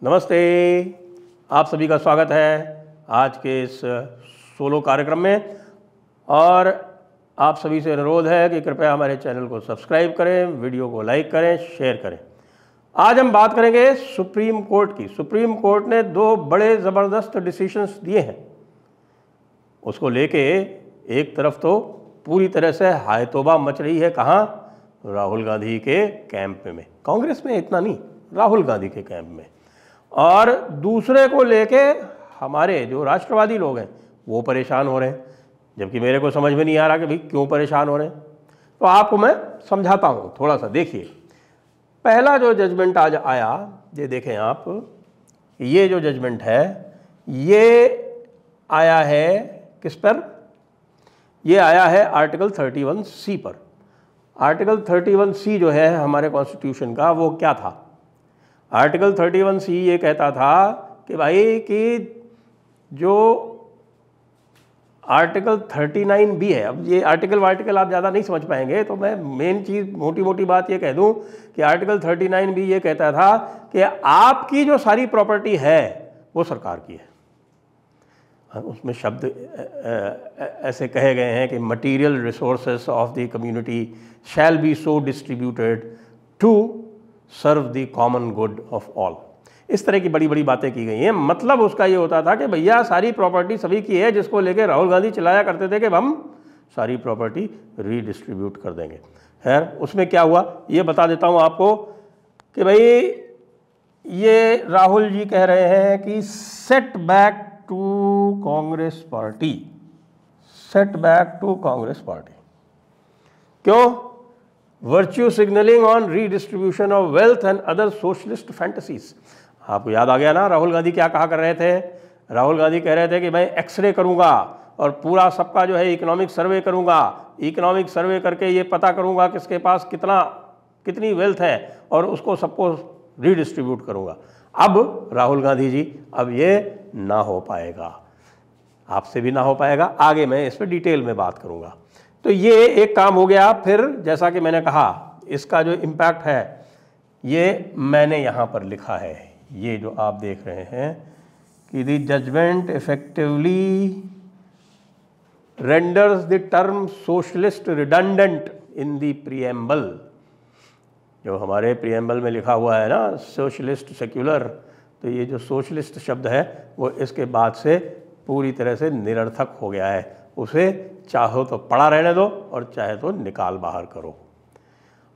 नमस्ते, आप सभी का स्वागत है आज के इस सोलो कार्यक्रम में। और आप सभी से अनुरोध है कि कृपया हमारे चैनल को सब्सक्राइब करें, वीडियो को लाइक करें, शेयर करें। आज हम बात करेंगे सुप्रीम कोर्ट की। सुप्रीम कोर्ट ने दो बड़े ज़बरदस्त डिसीजंस दिए हैं। उसको लेके एक तरफ तो पूरी तरह से हाय तौबा मच रही है, कहाँ? राहुल गांधी के कैंप में। कांग्रेस में इतना नहीं, राहुल गांधी के कैंप में। और दूसरे को लेके हमारे जो राष्ट्रवादी लोग हैं वो परेशान हो रहे हैं, जबकि मेरे को समझ में नहीं आ रहा कि भाई क्यों परेशान हो रहे हैं। तो आपको मैं समझाता हूँ, थोड़ा सा देखिए। पहला जो जजमेंट आज आया, ये देखें आप, ये जो जजमेंट है ये आया है किस पर? ये आया है आर्टिकल 31C पर। आर्टिकल 31C जो है हमारे कॉन्स्टिट्यूशन का, वो क्या था? आर्टिकल 31C ये कहता था कि भाई कि जो आर्टिकल 39B है, अब ये आर्टिकल आप ज़्यादा नहीं समझ पाएंगे, तो मैं मेन चीज़ मोटी मोटी बात ये कह दूं कि आर्टिकल 39B ये कहता था कि आपकी जो सारी प्रॉपर्टी है वो सरकार की है। उसमें शब्द ऐसे कहे गए हैं कि material resources of the community shall be so distributed to serve the common good of all. इस तरह की बड़ी बड़ी बातें की गई हैं। मतलब उसका ये होता था कि भैया सारी प्रॉपर्टी सभी की है, जिसको लेके राहुल गांधी चिल्लाया करते थे कि हम सारी प्रॉपर्टी रीडिस्ट्रीब्यूट कर देंगे। खैर, उसमें क्या हुआ ये बता देता हूँ आपको कि भाई ये राहुल जी कह रहे हैं कि set back to Congress party, set back to Congress party. क्यों? Virtue signalling on redistribution of wealth and other socialist fantasies. आपको याद आ गया ना राहुल गांधी क्या कहा कर रहे थे? राहुल गांधी कह रहे थे कि मैं एक्सरे करूंगा और पूरा सबका जो है इकोनॉमिक सर्वे करूंगा, इकोनॉमिक सर्वे करके ये पता करूंगा किसके पास कितनी वेल्थ है और उसको सबको रीडिस्ट्रीब्यूट करूंगा। अब राहुल गांधी जी, अब ये ना हो पाएगा, आपसे भी ना हो पाएगा। आगे मैं इस पर डिटेल में बात करूंगा। तो ये एक काम हो गया। फिर जैसा कि मैंने कहा, इसका जो इम्पैक्ट है ये मैंने यहाँ पर लिखा है, ये जो आप देख रहे हैं कि the judgment effectively renders the term socialist redundant in the preamble. जो हमारे प्रीएम्बल में लिखा हुआ है ना सोशलिस्ट सेक्युलर, तो ये जो सोशलिस्ट शब्द है वो इसके बाद से पूरी तरह से निरर्थक हो गया है। उसे चाहो तो पड़ा रहने दो और चाहे तो निकाल बाहर करो।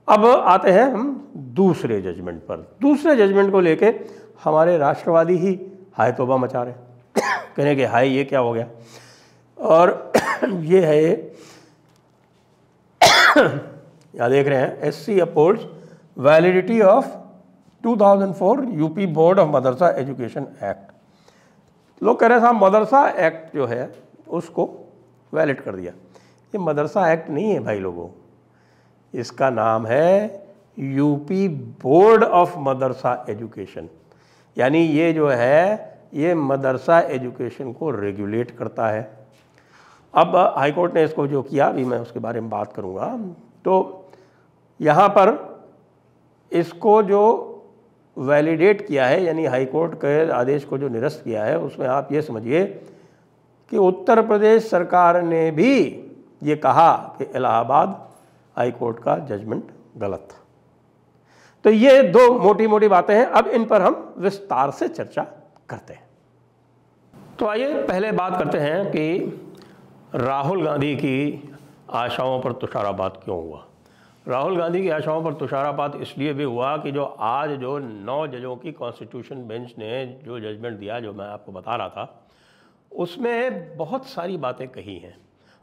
अब आते हैं हम दूसरे जजमेंट पर। दूसरे जजमेंट को लेके हमारे राष्ट्रवादी ही हाय तौबा मचा रहे, कहने के हाय ये क्या हो गया। और ये है यहाँ देख रहे हैं, SC upholds validity of 2004 UP board of Madrasa education act. लोग कह रहे हैं साहब मदरसा एक्ट जो है उसको वैलिड कर दिया। ये मदरसा एक्ट नहीं है भाई लोगों, इसका नाम है UP board of Madrasa education. यानी ये जो है ये मदरसा एजुकेशन को रेगुलेट करता है। अब हाई कोर्ट ने इसको जो किया, अभी मैं उसके बारे में बात करूँगा। तो यहाँ पर इसको जो वैलिडेट किया है, यानी हाई कोर्ट के आदेश को जो निरस्त किया है, उसमें आप ये समझिए कि उत्तर प्रदेश सरकार ने भी ये कहा कि इलाहाबाद हाई कोर्ट का जजमेंट गलत था। तो ये दो मोटी मोटी बातें हैं। अब इन पर हम विस्तार से चर्चा करते हैं। तो आइए पहले बात करते हैं कि राहुल गांधी की आशाओं पर तुषारापात क्यों हुआ। राहुल गांधी की आशाओं पर तुषारापात इसलिए भी हुआ कि जो आज जो 9 जजों की कॉन्स्टिट्यूशन बेंच ने जो जजमेंट दिया, जो मैं आपको बता रहा था, उसमें बहुत सारी बातें कही हैं।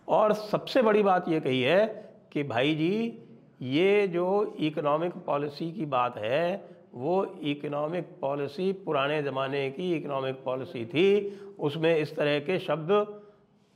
और सबसे बड़ी बात ये कही है कि भाई जी ये जो इकोनॉमिक पॉलिसी की बात है, वो इकोनॉमिक पॉलिसी पुराने ज़माने की इकोनॉमिक पॉलिसी थी। उसमें इस तरह के शब्द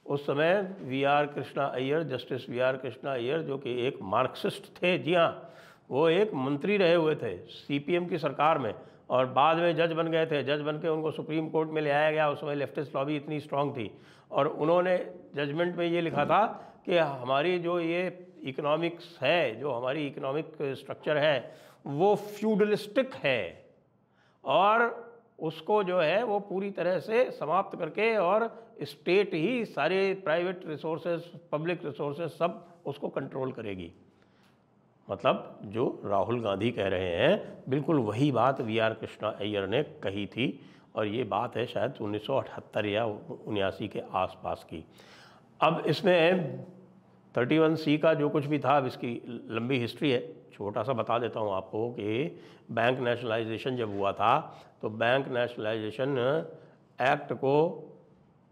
उस समय VR Krishna Iyer, justice VR Krishna Iyer, जो कि एक मार्क्सिस्ट थे, जी हाँ, वो एक मंत्री रहे हुए थे CPM की सरकार में और बाद में जज बन गए थे। जज बन के उनको सुप्रीम कोर्ट में ले आया गया। उस समय लेफ्टिस्ट लॉबी इतनी स्ट्रांग थी और उन्होंने जजमेंट में ये लिखा था कि हमारी जो ये इकोनॉमिक्स है, जो हमारी इकोनॉमिक स्ट्रक्चर है, वो फ्यूडलिस्टिक है और उसको जो है वो पूरी तरह से समाप्त करके और स्टेट ही सारे प्राइवेट रिसोर्सेज, पब्लिक रिसोर्सेज सब उसको कंट्रोल करेगी। मतलब जो राहुल गांधी कह रहे हैं बिल्कुल वही बात वी आर कृष्णा अय्यर ने कही थी, और ये बात है शायद 1978 या 79 के आसपास की। अब इसमें 31C का जो कुछ भी था, अब इसकी लंबी हिस्ट्री है, छोटा सा बता देता हूँ आपको कि बैंक नेशनलाइजेशन जब हुआ था तो बैंक नेशनलाइजेशन एक्ट को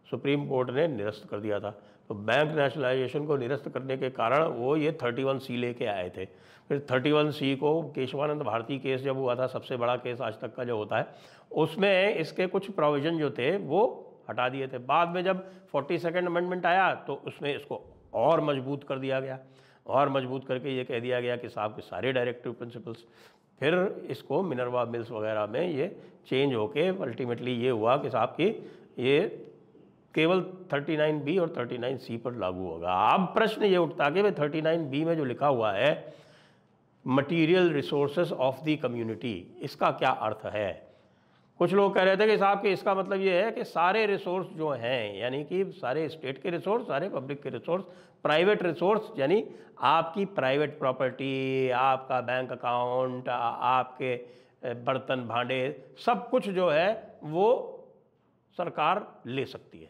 सुप्रीम कोर्ट ने निरस्त कर दिया था। तो बैंक नेशनलाइजेशन को निरस्त करने के कारण वो ये 31C लेके आए थे। फिर 31C को केशवानंद भारती केस जब हुआ था, सबसे बड़ा केस आज तक का जो होता है, उसमें इसके कुछ प्रोविज़न जो थे वो हटा दिए थे। बाद में जब 42nd अमेंडमेंट आया तो उसमें इसको और मजबूत कर दिया गया, और मजबूत करके ये कह दिया गया कि साहब के सारे डायरेक्टिव प्रिंसिपल्स, फिर इसको मिनर्वा मिल्स वगैरह में ये चेंज होके अल्टीमेटली ये हुआ कि साहब की ये केवल 39B और 39C पर लागू होगा। अब प्रश्न ये उठता कि भाई 39B में जो लिखा हुआ है material resources of the community, इसका क्या अर्थ है? कुछ लोग कह रहे थे कि साहब कि इसका मतलब ये है कि सारे रिसोर्स जो हैं, यानी कि सारे स्टेट के रिसोर्स, सारे पब्लिक के रिसोर्स, प्राइवेट रिसोर्स यानी आपकी प्राइवेट प्रॉपर्टी, आपका बैंक अकाउंट, आपके बर्तन भांडे, सब कुछ जो है वो सरकार ले सकती है।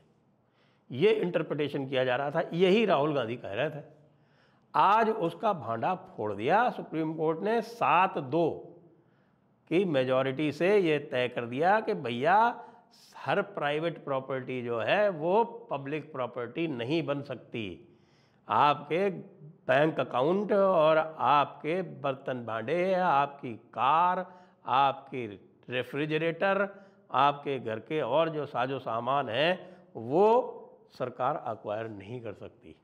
ये इंटरप्रिटेशन किया जा रहा था, यही राहुल गांधी कह रहे थे। आज उसका भांडा फोड़ दिया सुप्रीम कोर्ट ने, 7-2 की मेजॉरिटी से ये तय कर दिया कि भैया हर प्राइवेट प्रॉपर्टी जो है वो पब्लिक प्रॉपर्टी नहीं बन सकती। आपके बैंक अकाउंट और आपके बर्तन भांडे, आपकी कार, आपकी रेफ्रिजरेटर, आपके घर के और जो साजो सामान है वो सरकार एक्वायर नहीं कर सकती।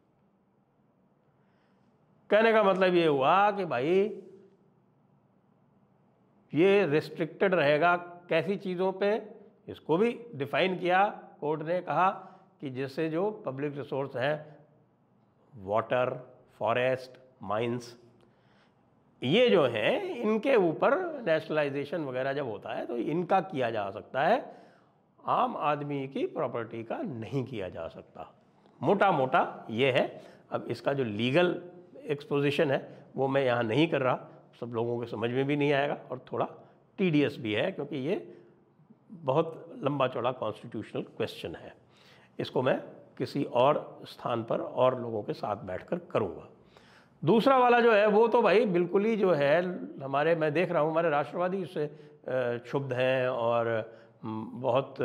कहने का मतलब ये हुआ कि भाई ये रिस्ट्रिक्टेड रहेगा कैसी चीज़ों पे, इसको भी डिफाइन किया कोर्ट ने। कहा कि जैसे जो पब्लिक रिसोर्स हैं, वाटर, फॉरेस्ट, माइंस, ये जो हैं इनके ऊपर नेशनलाइजेशन वगैरह जब होता है तो इनका किया जा सकता है, आम आदमी की प्रॉपर्टी का नहीं किया जा सकता। मोटा मोटा ये है। अब इसका जो लीगल एक्सपोजिशन है वो मैं यहाँ नहीं कर रहा, सब लोगों के समझ में भी नहीं आएगा और थोड़ा टीडियस भी है, क्योंकि ये बहुत लंबा चौड़ा कॉन्स्टिट्यूशनल क्वेश्चन है। इसको मैं किसी और स्थान पर और लोगों के साथ बैठकर करूँगा। दूसरा वाला जो है वो तो भाई बिल्कुल ही जो है हमारे, मैं देख रहा हूँ हमारे राष्ट्रवादी इससे क्षुब्ध हैं, और बहुत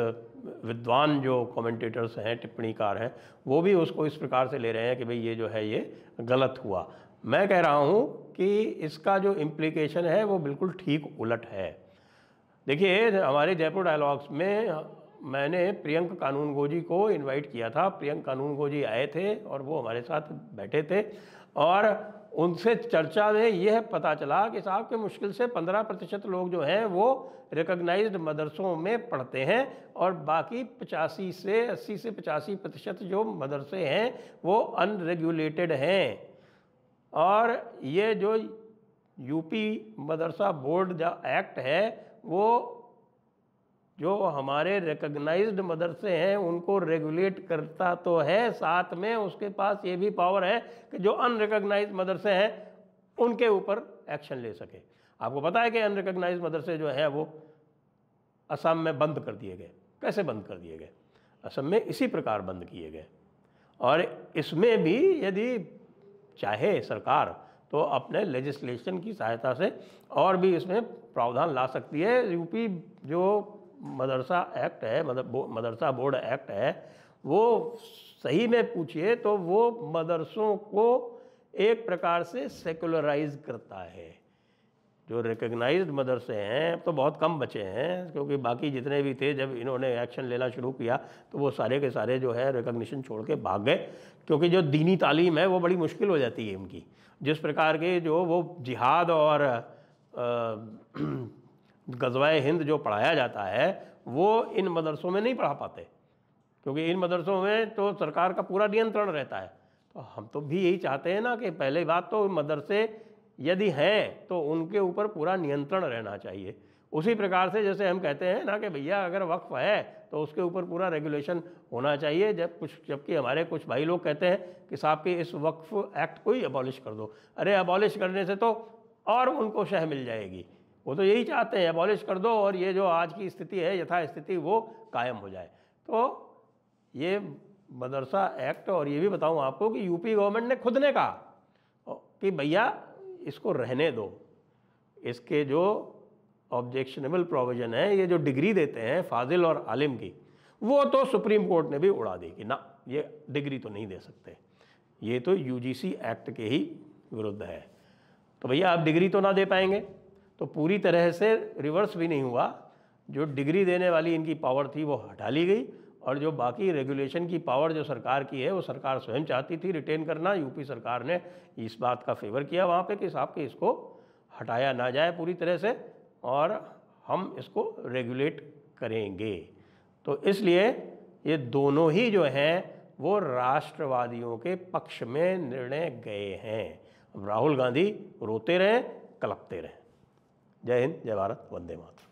विद्वान जो कमेंटेटर्स हैं, टिप्पणीकार हैं, वो भी उसको इस प्रकार से ले रहे हैं कि भाई ये जो है ये गलत हुआ। मैं कह रहा हूँ कि इसका जो इम्प्लीकेशन है वो बिल्कुल ठीक उलट है। देखिए, हमारे जयपुर डायलॉग्स में मैंने प्रियंक कानूनगो जी को इनवाइट किया था। प्रियंक कानूनगो जी आए थे और वो हमारे साथ बैठे थे, और उनसे चर्चा में यह पता चला कि साहब के मुश्किल से 15% लोग जो हैं वो रिकॉग्नाइज्ड मदरसों में पढ़ते हैं, और बाकी 80 से 85% जो मदरसे हैं वो अनरेगुलेटेड हैं। और ये जो यूपी मदरसा बोर्ड एक्ट है वो जो हमारे रिकॉग्नाइज्ड मदरसे हैं उनको रेगुलेट करता तो है, साथ में उसके पास ये भी पावर है कि जो अनरिकॉग्नाइज्ड मदरसे हैं उनके ऊपर एक्शन ले सके। आपको पता है कि अनरिकॉग्नाइज्ड मदरसे जो हैं वो असम में बंद कर दिए गए। कैसे बंद कर दिए गए? असम में इसी प्रकार बंद किए गए। और इसमें भी यदि चाहे सरकार तो अपने लेजिस्लेशन की सहायता से और भी इसमें प्रावधान ला सकती है। यूपी जो मदरसा एक्ट है, मदरसा बोर्ड एक्ट है, वो सही में पूछिए तो वो मदरसों को एक प्रकार से सेकुलराइज करता है। जो रिकॉग्नाइज्ड मदरसे हैं अब तो बहुत कम बचे हैं, क्योंकि बाकी जितने भी थे जब इन्होंने एक्शन लेना शुरू किया तो वो सारे के सारे जो है रिकॉग्निशन छोड़ के भाग गए, क्योंकि जो दीनी तालीम है वो बड़ी मुश्किल हो जाती है उनकी। जिस प्रकार के जो वो जिहाद और गज़वाए हिंद जो पढ़ाया जाता है वो इन मदरसों में नहीं पढ़ा पाते, क्योंकि इन मदरसों में तो सरकार का पूरा नियंत्रण रहता है। तो हम तो भी यही चाहते हैं ना कि पहले बात तो मदरसे यदि हैं तो उनके ऊपर पूरा नियंत्रण रहना चाहिए, उसी प्रकार से जैसे हम कहते हैं ना कि भैया अगर वक्फ है तो उसके ऊपर पूरा रेगुलेशन होना चाहिए, जबकि हमारे कुछ भाई लोग कहते हैं कि साहब कि इस वक्फ एक्ट को ही अबॉलिश कर दो। अरे अबॉलिश करने से तो और उनको शह मिल जाएगी, वो तो यही चाहते हैं अबॉलिश कर दो और ये जो आज की स्थिति है यथास्थिति वो कायम हो जाए। तो ये मदरसा एक्ट, और ये भी बताऊं आपको कि यूपी गवर्नमेंट ने खुद ने कहा कि भैया इसको रहने दो, इसके जो ऑब्जेक्शनेबल प्रोविजन है, ये जो डिग्री देते हैं फाजिल और आलिम की, वो तो सुप्रीम कोर्ट ने भी उड़ा दी कि ना ये डिग्री तो नहीं दे सकते, ये तो यूजीसी एक्ट के ही विरुद्ध है। तो भैया आप डिग्री तो ना दे पाएंगे, तो पूरी तरह से रिवर्स भी नहीं हुआ, जो डिग्री देने वाली इनकी पावर थी वो हटा ली गई, और जो बाकी रेगुलेशन की पावर जो सरकार की है वो सरकार स्वयं चाहती थी रिटेन करना। यूपी सरकार ने इस बात का फेवर किया वहाँ पे कि साहब कि इसको हटाया ना जाए पूरी तरह से और हम इसको रेगुलेट करेंगे। तो इसलिए ये दोनों ही जो हैं वो राष्ट्रवादियों के पक्ष में निर्णय गए हैं। अब राहुल गांधी रोते रहें, कलपते रहें। जय हिंद, जय भारत, वंदे मातरम।